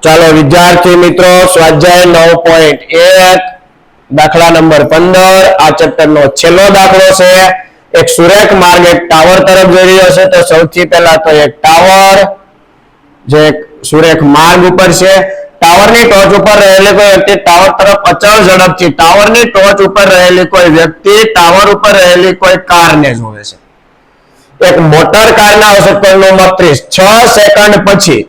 ચાલો વિદ્યાર્થી મિત્રો સ્વાધ્યાય 9.1 દાખલા નંબર 15 આ ચેપ્ટરનો છેલ્લો દાખલો છે. એક સુરેખ માર્ગ એક ટાવર તરફ જઈ રહ્યો છે. તો સૌથી પહેલા તો એક ટાવર જે સુરેખ માર્ગ ઉપર છે. ટાવરની ટોચ ઉપર રહેલી કોઈ વ્યક્તિ ટાવર તરફ અચળ ઝડપથી ટાવરની ટોચ ઉપર રહેલી કોઈ વ્યક્તિ ટાવર ઉપર રહેલી કોઈ કારને જોવે છે. એક મોટર કારના અવશેષનું માપ 6 સેકન્ડ પછી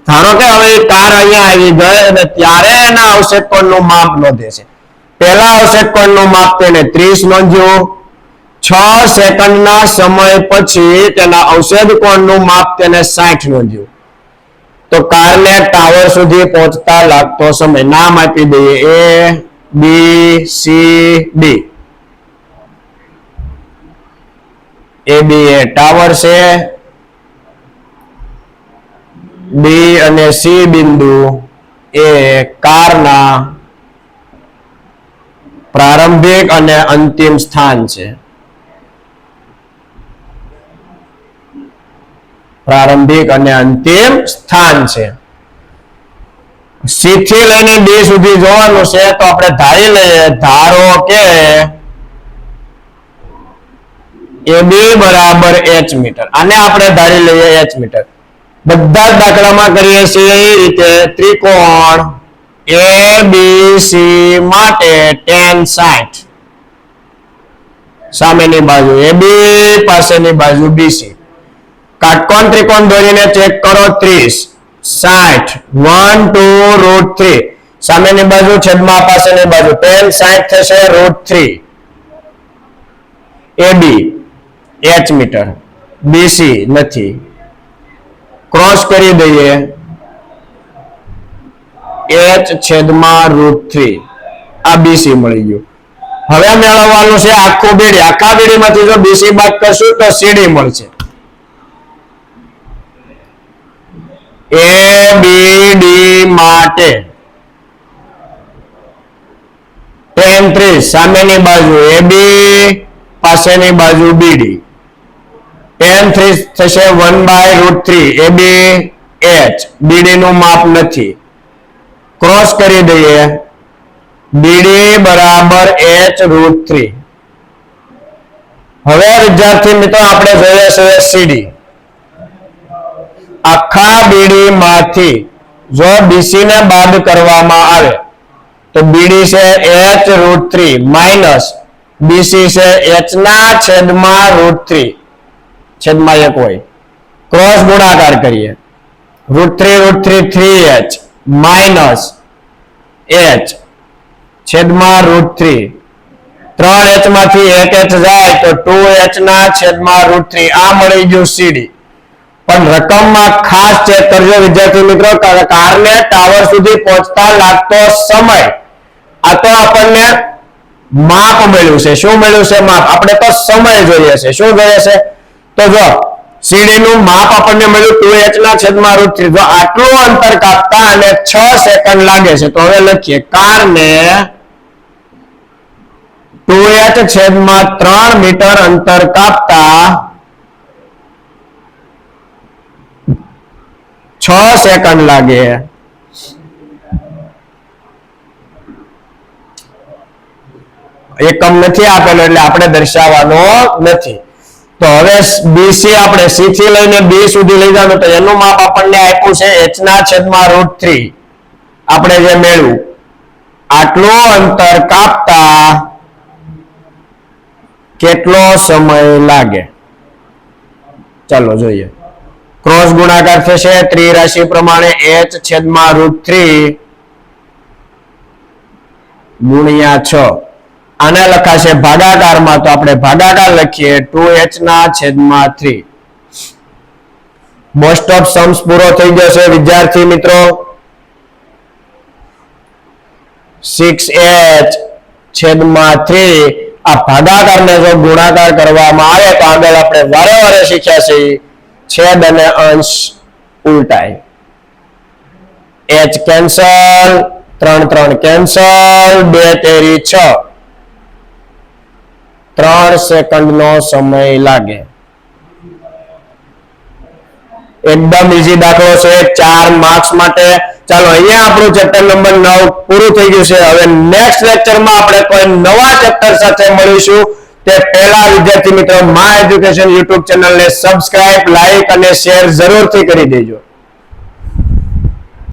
ધારો કે હવે કાર અહીંયા આવી ગઈ અને ત્યારે એના અવશેષ કોણનું માપ નોંધે છે. પહેલા અવશેષ કોણનું માપ તેને 30 નોંધ્યું. 6 સેકન્ડના સમય પછી તેના અવશેષ કોણનું માપ તેને 60 નોંધ્યું. તો કારને ટાવર સુધી પહોંચતા લાગતો સમય નામ આપી દઈએ A B C D. AB A tower છે. B અને C બિંદુ એ કારના પ્રારંભિક અને અંતિમ સ્થાન છે. પ્રારંભિક અને અંતિમ સ્થાન છે. C થી લઈને D સુધી જોવાનું છે. તો આપણે ધારી લઈએ, ધારો કે AB બરાબર h મીટર. આને આપણે ધારી લઈએ h મીટર. બધા જ દાખલામાં કરીએ છીએ એ રીતે ત્રિકોણ ABC માટે tan 60 સામેની બાજુ AB પાસેની બાજુ BC. કાટકોણ ત્રિકોણ દોરીને ચેક કરો 30 60 1 2 √3 સામેની બાજુ છેદમાં પાસેની બાજુ tan 60 થશે √3. AB h મીટર, BC નથી, ક્રોસ કરી દઈએ h છેદમાં √3. આ BC મળી ગયું. હવે મેળવવાનું છે આખું બીડી. આખા બીડીમાંથી જો BC બાદ કરશું તો CD મળશે. ABD માટે tan 30 સામેની બાજુ AB પાસેની બાજુ BD. tan 30 થશે 1/√3. AB h BD નું માપ નથી, ક્રોસ કરી દઈએ BD બરાબર h√3. હવે વિદ્યાર્થી મિત્રો આપણે જોઈએ છે CD. આખા BD માંથી જો BC ને બાદ કરવામાં આવે તો BD છે h√3 માઇનસ BC છે h ના છેદમાં √3 છેદમાં 1 હોય. ક્રોસ ગુણાકાર કરીએ √3 3h માઇનસ h છેદમાં √3. 3h માંથી 1h જાય તો 2h ના છેદમાં √3. આ મળી ગયું CD. પણ રકમમાં ખાસ ચેક કરજો વિદ્યાર્થી મિત્રો, કારને ટાવર સુધી પહોંચતા લાગતો સમય. આ તો આપણને માપ મળ્યું છે. શું મળ્યું છે? માપ. આપણે તો સમય જોઈએ છે. શું જોઈએ છે? તો જો CD નું માપ આપણને મળ્યું 2h ના છેદમાં √3. જો આટલું અંતર કાપતા અને 6 સેકન્ડ લાગે છે તો હવે લખીએ કારને 2h છેદમાં 3 મીટર અંતર કાપતા 6 સેકન્ડ લાગે. એકમ નથી આપેલો એટલે આપણે દર્શાવવાનો નથી. તો હવે BC આપણે C થી લઈને B સુધી લઈ જવાનું. તો એનું માપ આપણને આપ્યું છે h ના છેદમાં √3. આપણે જે મેળવ્યું આટલું અંતર કાપતા કેટલો સમય લાગે? ચાલો જોઈએ. ક્રોસ ગુણાકાર થશે ત્રિરાશિ પ્રમાણે h છેદમાં √3 ગુણ્યા 6. આને લખાશે ભાગાકારમાં. તો આપણે ભાગાકાર લખીએ 2h ના છેદમાં 3. મોસ્ટ ઓફ સમ્સ પૂરો થઈ જશે વિદ્યાર્થી મિત્રો. 6h છેદમાં 3. આ ભાગાકારને જો ગુણાકાર કરવામાં આવે તો આગળ આપણે વારે વારે શીખ્યા છે છેદ અને અંશ ઉલટાય. h કેન્સલ, 3 3 કેન્સલ, 2 તેરી 6. 3 સેકન્ડ નો સમય લાગે. એકદમ ઈઝી દાખલો છે 4 માર્ક્સ માટે. ચાલો અહીંયા આપણું ચેપ્ટર નંબર 9 પૂરું થઈ ગયું છે. હવે નેક્સ્ટ લેક્ચરમાં આપણે કોઈ નવા ચેપ્ટર સાથે મળીશું. તે પહેલા વિદ્યાર્થી મિત્રો માં એજ્યુકેશન YouTube ચેનલને સબસ્ક્રાઇબ, લાઈક અને શેર જરૂરથી કરી દેજો.